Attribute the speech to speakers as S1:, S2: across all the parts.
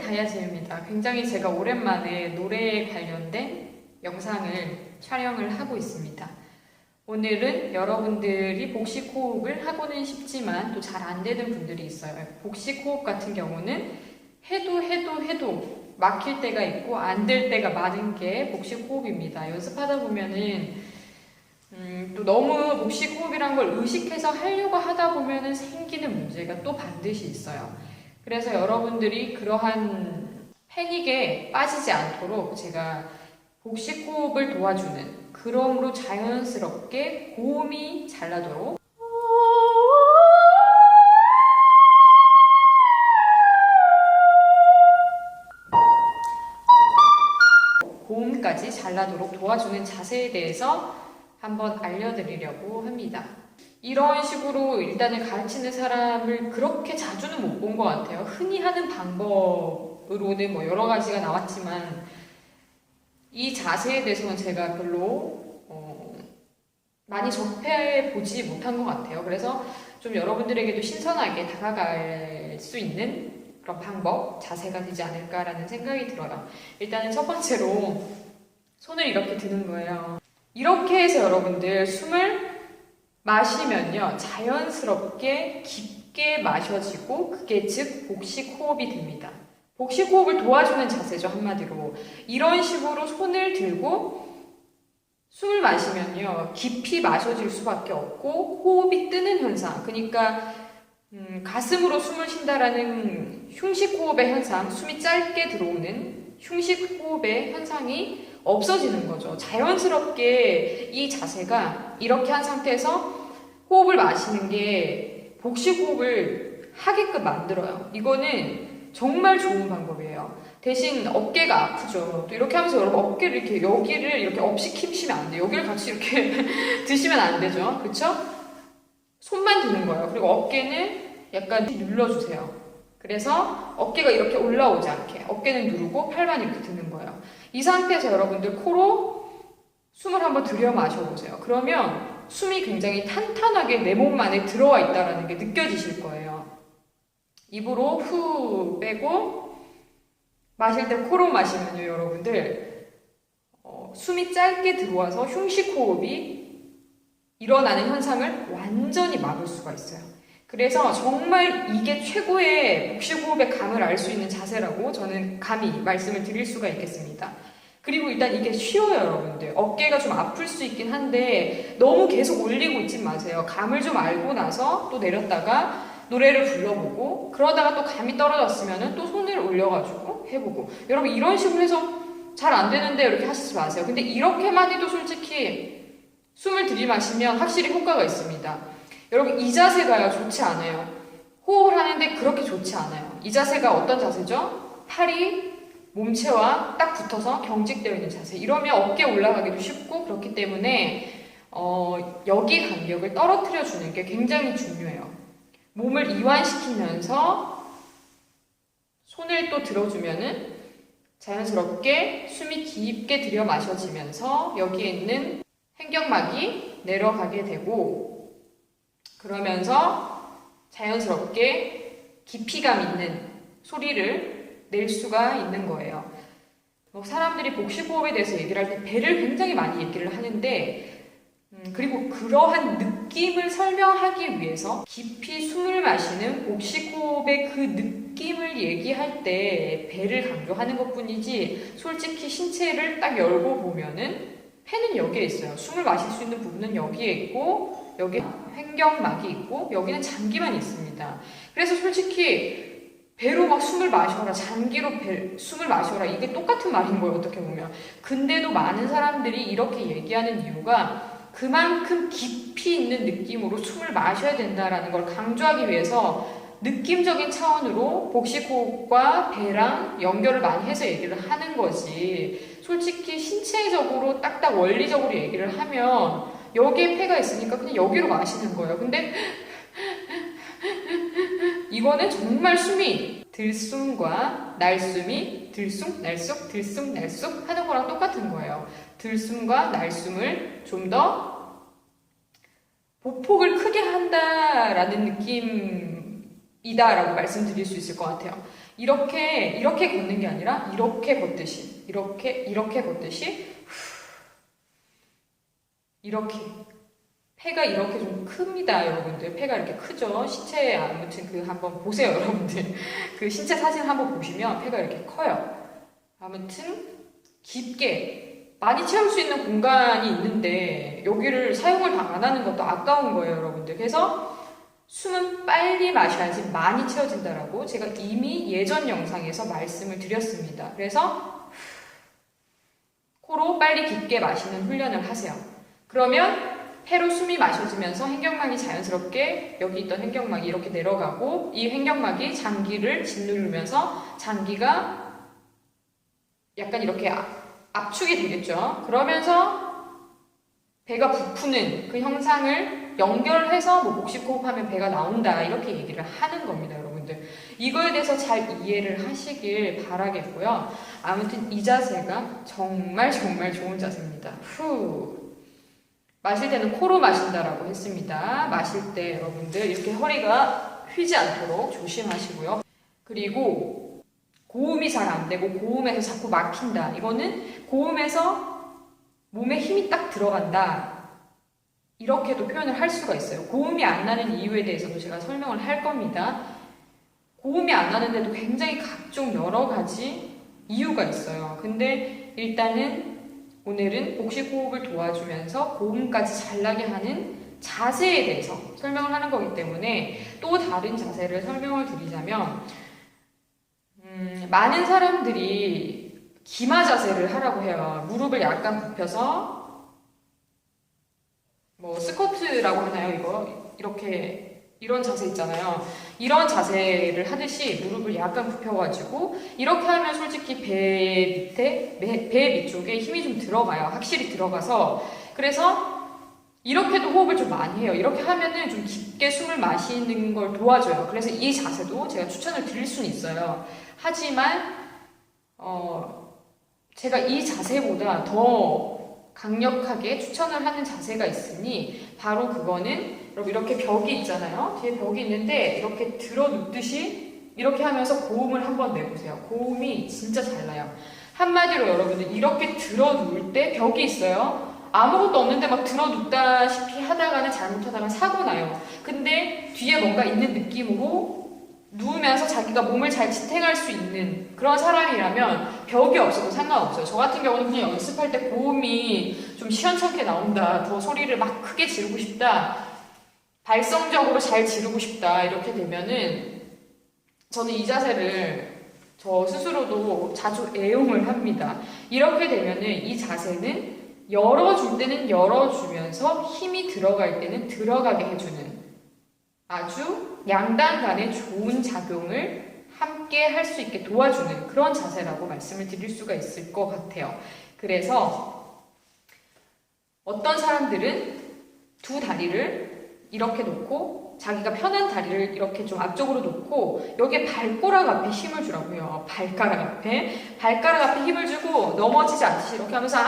S1: 가야 재입니다. 굉장히 제가 오랜만에 노래에 관련된 영상을 촬영을 하고 있습니다. 오늘은 여러분들이 복식 호흡을 하고는 싶지만 또 잘 안 되는 분들이 있어요. 복식 호흡 같은 경우는 해도 막힐 때가 있고 안 될 때가 많은 게 복식 호흡입니다. 연습하다 보면은 또 너무 복식 호흡이란 걸 의식해서 하려고 하다 보면은 생기는 문제가 또 반드시 있어요. 그래서 여러분들이 그러한 패닉에 빠지지 않도록 제가 복식 호흡을 도와주는, 그러므로 자연스럽게 고음이 잘 나도록 고음까지 잘 나도록 도와주는 자세에 대해서 한번 알려드리려고 합니다. 이런 식으로 일단은 가르치는 사람을 그렇게 자주는 못 본 것 같아요. 흔히 하는 방법으로는 뭐 여러 가지가 나왔지만 이 자세에 대해서는 제가 별로 많이 접해보지 못한 것 같아요. 그래서 좀 여러분들에게도 신선하게 다가갈 수 있는 그런 방법, 자세가 되지 않을까라는 생각이 들어요. 일단은 첫 번째로 손을 이렇게 드는 거예요. 이렇게 해서 여러분들 숨을 마시면요, 자연스럽게 깊게 마셔지고 그게 즉 복식 호흡이 됩니다. 복식 호흡을 도와주는 자세죠, 한마디로. 이런 식으로 손을 들고 숨을 마시면요, 깊이 마셔질 수밖에 없고 호흡이 뜨는 현상, 그러니까 가슴으로 숨을 쉰다라는 흉식 호흡의 현상, 숨이 짧게 들어오는 흉식 호흡의 현상이 없어지는 거죠. 자연스럽게 이 자세가 이렇게 한 상태에서 호흡을 마시는 게 복식 호흡을 하게끔 만들어요. 이거는 정말 좋은 방법이에요. 대신 어깨가 아프죠. 또 이렇게 하면서 여러분 어깨를 이렇게, 여기를 이렇게 업시키시면 안 돼요. 여기를 같이 이렇게 드시면 안 되죠. 그쵸? 손만 드는 거예요. 그리고 어깨는 약간 눌러주세요. 그래서 어깨가 이렇게 올라오지 않게 어깨는 누르고 팔만 이렇게 드는 거예요. 이 상태에서 여러분들 코로 숨을 한번 들여 마셔보세요. 그러면 숨이 굉장히 탄탄하게 내 몸 안에 들어와 있다는 게 느껴지실 거예요. 입으로 후 빼고 마실 때 코로 마시면요, 여러분들 숨이 짧게 들어와서 흉식 호흡이 일어나는 현상을 완전히 막을 수가 있어요. 그래서 정말 이게 최고의 복식 호흡의 감을 알 수 있는 자세라고 저는 감히 말씀을 드릴 수가 있겠습니다. 그리고 일단 이게 쉬워요, 여러분들. 어깨가 좀 아플 수 있긴 한데 너무 계속 올리고 있지 마세요. 감을 좀 알고 나서 또 내렸다가 노래를 불러보고 그러다가 또 감이 떨어졌으면 또 손을 올려가지고 해보고, 여러분 이런 식으로 해서 잘 안 되는데 이렇게 하시지 마세요. 근데 이렇게만 해도 솔직히 숨을 들이마시면 확실히 효과가 있습니다. 여러분 이 자세가요, 좋지 않아요. 호흡을 하는데 그렇게 좋지 않아요. 이 자세가 어떤 자세죠? 팔이 몸체와 딱 붙어서 경직되어 있는 자세. 이러면 어깨 올라가기도 쉽고, 그렇기 때문에 여기 간격을 떨어뜨려 주는 게 굉장히 중요해요. 몸을 이완시키면서 손을 또 들어주면은 자연스럽게 숨이 깊게 들여 마셔지면서 여기에 있는 횡격막이 내려가게 되고, 그러면서 자연스럽게 깊이감 있는 소리를 낼 수가 있는 거예요. 사람들이 복식 호흡에 대해서 얘기를 할 때 배를 굉장히 많이 얘기를 하는데, 그리고 그러한 느낌을 설명하기 위해서 깊이 숨을 마시는 복식 호흡의 그 느낌을 얘기할 때 배를 강조하는 것 뿐이지, 솔직히 신체를 딱 열고 보면은 폐는 여기에 있어요. 숨을 마실 수 있는 부분은 여기에 있고, 여기 횡격막이 있고, 여기는 장기만 있습니다. 그래서 솔직히 배로 막 숨을 마셔라, 장기로 숨을 마셔라, 이게 똑같은 말인 거예요, 어떻게 보면. 근데도 많은 사람들이 이렇게 얘기하는 이유가 그만큼 깊이 있는 느낌으로 숨을 마셔야 된다라는 걸 강조하기 위해서 느낌적인 차원으로 복식 호흡과 배랑 연결을 많이 해서 얘기를 하는 거지, 솔직히 신체적으로 딱딱 원리적으로 얘기를 하면 여기에 폐가 있으니까 그냥 여기로 마시는 거예요. 근데 이거는 정말 숨이 들숨과 날숨이 들숨, 날숨, 들숨, 날숨 하는 거랑 똑같은 거예요. 들숨과 날숨을 좀 더 보폭을 크게 한다라는 느낌이다라고 말씀드릴 수 있을 것 같아요. 이렇게 걷는 게 아니라 이렇게 걷듯이, 이렇게 걷듯이, 이렇게. 폐가 이렇게 좀 큽니다, 여러분들. 폐가 이렇게 크죠? 신체, 아무튼 한번 보세요, 여러분들. 그 신체 사진 한번 보시면 폐가 이렇게 커요. 아무튼, 깊게, 많이 채울 수 있는 공간이 있는데, 여기를 사용을 다 안 하는 것도 아까운 거예요, 여러분들. 그래서, 숨은 빨리 마셔야지 많이 채워진다라고 제가 이미 예전 영상에서 말씀을 드렸습니다. 그래서, 코로 빨리 깊게 마시는 훈련을 하세요. 그러면, 폐로 숨이 마셔지면서 횡격막이 자연스럽게 여기 있던 횡격막이 이렇게 내려가고 이 횡격막이 장기를 짓누르면서 장기가 약간 이렇게 압축이 되겠죠. 그러면서 배가 부푸는 그 형상을 연결해서 뭐 복식호흡하면 배가 나온다 이렇게 얘기를 하는 겁니다, 여러분들. 이거에 대해서 잘 이해를 하시길 바라겠고요. 아무튼 이 자세가 정말 좋은 자세입니다. 마실 때는 코로 마신다라고 했습니다. 마실 때 여러분들 이렇게 허리가 휘지 않도록 조심하시고요. 그리고 고음이 잘 안 되고 고음에서 자꾸 막힌다. 이거는 고음에서 몸에 힘이 딱 들어간다. 이렇게도 표현을 할 수가 있어요. 고음이 안 나는 이유에 대해서도 제가 설명을 할 겁니다. 고음이 안 나는데도 굉장히 각종 여러 가지 이유가 있어요. 근데 일단은 오늘은 복식호흡을 도와주면서 고음까지 잘 나게 하는 자세에 대해서 설명을 하는 거기 때문에 또 다른 자세를 설명을 드리자면 많은 사람들이 기마 자세를 하라고 해요. 무릎을 약간 굽혀서 뭐 스쿼트라고 하나요? 이렇게 이런 자세 있잖아요. 이런 자세를 하듯이 무릎을 약간 굽혀가지고 이렇게 하면 솔직히 배 밑쪽에 힘이 좀 들어가요. 확실히 들어가서 그래서 이렇게도 호흡을 좀 많이 해요. 이렇게 하면은 좀 깊게 숨을 마시는 걸 도와줘요. 그래서 이 자세도 제가 추천을 드릴 수는 있어요. 하지만 제가 이 자세보다 더 강력하게 추천을 하는 자세가 있으니 바로 그거는 여러분 이렇게 벽이 있잖아요. 뒤에 벽이 있는데 이렇게 들어 눕듯이 이렇게 하면서 고음을 한번 내보세요. 고음이 진짜 잘 나요. 한마디로 여러분들 이렇게 들어 누울 때 벽이 있어요. 아무것도 없는데 막 들어 눕다시피 하다가는 잘못하다가 사고 나요. 근데 뒤에 뭔가 있는 느낌으로 누우면서 자기가 몸을 잘 지탱할 수 있는 그런 사람이라면 벽이 없어도 상관없어요. 저 같은 경우는 그냥 연습할 때 고음이 좀 시원찮게 나온다, 더 소리를 막 크게 지르고 싶다, 발성적으로 잘 지르고 싶다 이렇게 되면은 저는 이 자세를 저 스스로도 자주 애용을 합니다. 이렇게 되면은 이 자세는 열어줄 때는 열어주면서 힘이 들어갈 때는 들어가게 해주는 아주 양단 간의 좋은 작용을 함께 할 수 있게 도와주는 그런 자세라고 말씀을 드릴 수가 있을 것 같아요. 그래서 어떤 사람들은 두 다리를 이렇게 놓고 자기가 편한 다리를 이렇게 좀 앞쪽으로 놓고 여기에 발가락 앞에 힘을 주라고요. 발가락 앞에 힘을 주고 넘어지지 않듯이 이렇게 하면서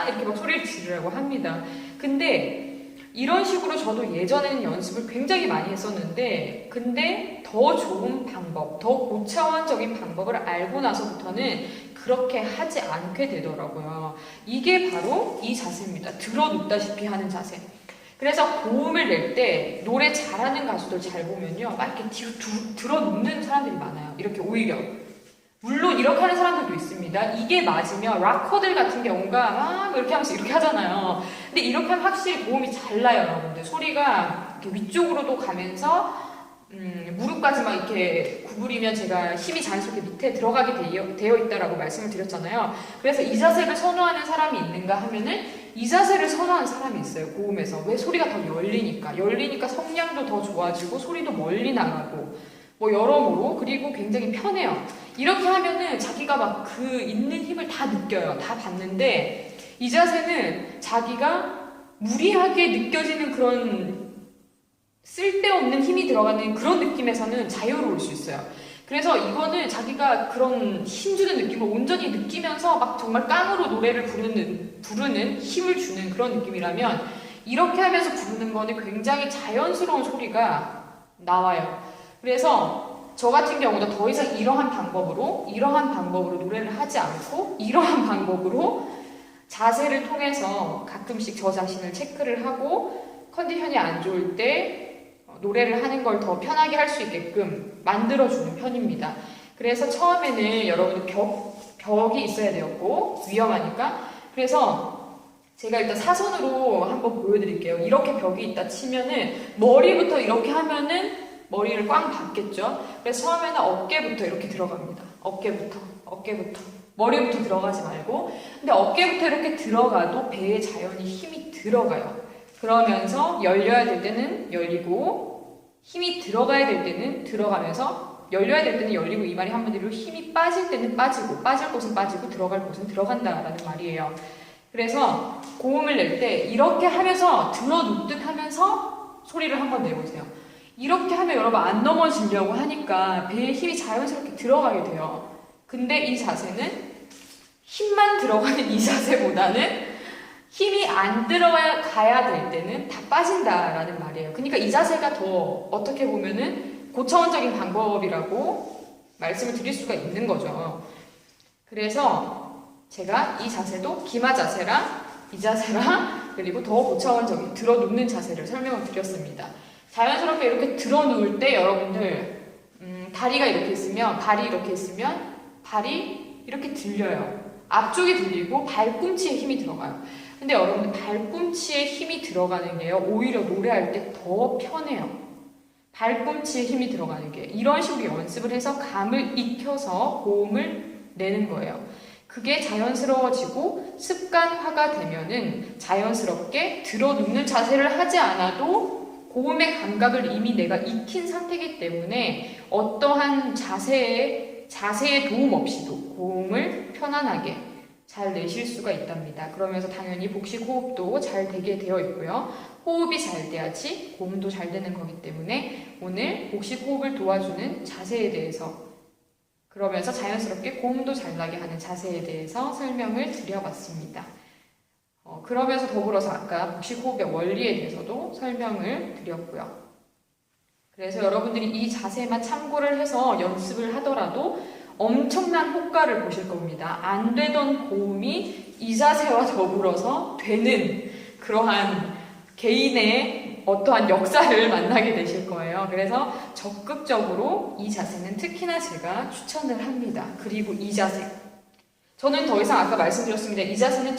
S1: 이렇게 막 소리를 지르라고 합니다. 근데 이런 식으로 저도 예전에는 연습을 굉장히 많이 했었는데 근데 더 좋은 방법, 더 고차원적인 방법을 알고 나서부터는 그렇게 하지 않게 되더라고요. 이게 바로 이 자세입니다. 들어 눕다시피 하는 자세. 그래서 고음을 낼 때 노래 잘하는 가수들 잘 보면요. 막 이렇게 뒤로 들어 눕는 사람들이 많아요. 이렇게 오히려. 물론 이렇게 하는 사람들도 있습니다. 이게 맞으면 락커들 같은 경우가 막 이렇게 하면서 이렇게 하잖아요. 근데 이렇게 하면 확실히 고음이 잘 나요, 여러분들. 소리가 이렇게 위쪽으로도 가면서 무릎까지 막 이렇게 구부리면 제가 힘이 자연스럽게 밑에 들어가게 되어 있다라고 말씀을 드렸잖아요. 그래서 이 자세를 선호하는 사람이 있는가 하면은 이 자세를 선호하는 사람이 있어요. 고음에서. 왜? 소리가 더 열리니까 성량도 더 좋아지고 소리도 멀리 나가고 뭐 여러모로 그리고 굉장히 편해요. 이렇게 하면은 자기가 막 그 있는 힘을 다 느껴요. 다 받는데 이 자세는 자기가 무리하게 느껴지는 그런 쓸데없는 힘이 들어가는 그런 느낌에서는 자유로울 수 있어요. 그래서 이거는 자기가 그런 힘주는 느낌을 온전히 느끼면서 막 정말 깡으로 노래를 부르는 힘을 주는 그런 느낌이라면 이렇게 하면서 부르는 거는 굉장히 자연스러운 소리가 나와요. 그래서 저 같은 경우도 더 이상 이러한 방법으로 노래를 하지 않고 이러한 방법으로 자세를 통해서 가끔씩 저 자신을 체크를 하고 컨디션이 안 좋을 때 노래를 하는 걸 더 편하게 할 수 있게끔 만들어주는 편입니다. 그래서 처음에는 여러분들 벽이 있어야 되었고 위험하니까 그래서 제가 일단 사선으로 한번 보여드릴게요. 이렇게 벽이 있다 치면은 머리부터 이렇게 하면은 머리를 꽝 받겠죠. 그래서 처음에는 어깨부터 이렇게 들어갑니다. 어깨부터 머리부터 들어가지 말고 근데 어깨부터 이렇게 들어가도 배에 자연히 힘이 들어가요. 그러면서 열려야 될 때는 열리고 힘이 들어가야 될 때는 들어가면서 열려야 될 때는 열리고 이 말이 한마디로 힘이 빠질 때는 빠지고 빠질 곳은 빠지고 들어갈 곳은 들어간다라는 말이에요. 그래서 고음을 낼 때 이렇게 하면서 들어눕듯 하면서 소리를 한번 내보세요. 이렇게 하면 여러분 안 넘어지려고 하니까 배에 힘이 자연스럽게 들어가게 돼요. 근데 이 자세는 힘만 들어가는 이 자세보다는 힘이 안 들어가야 될 때는 다 빠진다라는 말이에요. 그러니까 이 자세가 더 어떻게 보면은 고차원적인 방법이라고 말씀을 드릴 수가 있는 거죠. 그래서 제가 이 자세도 기마 자세랑 이 자세랑 그리고 더 고차원적인 들어눕는 자세를 설명을 드렸습니다. 자연스럽게 이렇게 들어누울 때 여러분들 다리가 이렇게 있으면 발이 이렇게 있으면 발이 이렇게 들려요. 앞쪽이 들리고 발꿈치에 힘이 들어가요. 근데 여러분들 발꿈치에 힘이 들어가는 게요 오히려 노래할 때 더 편해요. 발꿈치에 힘이 들어가는 게 이런 식으로 연습을 해서 감을 익혀서 고음을 내는 거예요. 그게 자연스러워지고 습관화가 되면은 자연스럽게 들어눕는 자세를 하지 않아도 고음의 감각을 이미 내가 익힌 상태이기 때문에 어떠한 자세의 도움 없이도 고음을 편안하게 잘 내실 수가 있답니다. 그러면서 당연히 복식 호흡도 잘 되게 되어 있고요. 호흡이 잘 돼야지 고음도 잘 되는 거기 때문에 오늘 복식 호흡을 도와주는 자세에 대해서 그러면서 자연스럽게 고음도 잘 나게 하는 자세에 대해서 설명을 드려봤습니다. 그러면서 더불어서 아까 복식 호흡의 원리에 대해서도 설명을 드렸고요. 그래서 여러분들이 이 자세만 참고를 해서 연습을 하더라도 엄청난 효과를 보실 겁니다. 안 되던 고음이 이 자세와 더불어서 되는 그러한 개인의 어떠한 역사를 만나게 되실 거예요. 그래서 적극적으로 이 자세는 특히나 제가 추천을 합니다. 그리고 이 자세. 저는 더 이상 아까 말씀드렸습니다. 이 자세는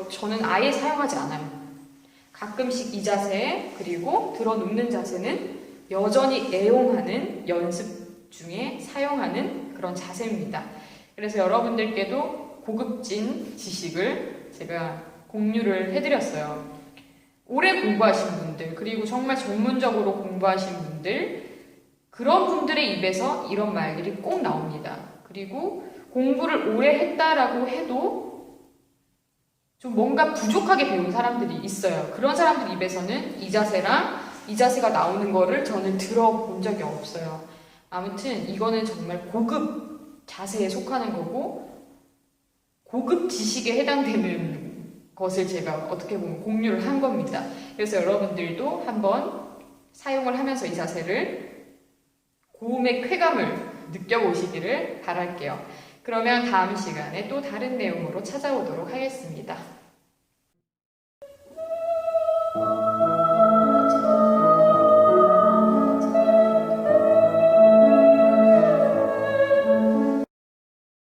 S1: 저는 아예 사용하지 않아요. 가끔씩 이 자세 그리고 들어눕는 자세는 여전히 애용하는 연습 중에 사용하는 그런 자세입니다. 그래서 여러분들께도 고급진 지식을 제가 공유를 해드렸어요. 오래 공부하신 분들 그리고 정말 전문적으로 공부하신 분들 그런 분들의 입에서 이런 말들이 꼭 나옵니다. 그리고 공부를 오래 했다라고 해도 좀 뭔가 부족하게 배운 사람들이 있어요. 그런 사람들 입에서는 이 자세랑 이 자세가 나오는 거를 저는 들어본 적이 없어요. 아무튼 이거는 정말 고급 자세에 속하는 거고 고급 지식에 해당되는 것을 제가 어떻게 보면 공유를 한 겁니다. 그래서 여러분들도 한번 사용을 하면서 이 자세를 고음의 쾌감을 느껴보시기를 바랄게요. 그러면 다음 시간에 또 다른 내용으로 찾아오도록 하겠습니다.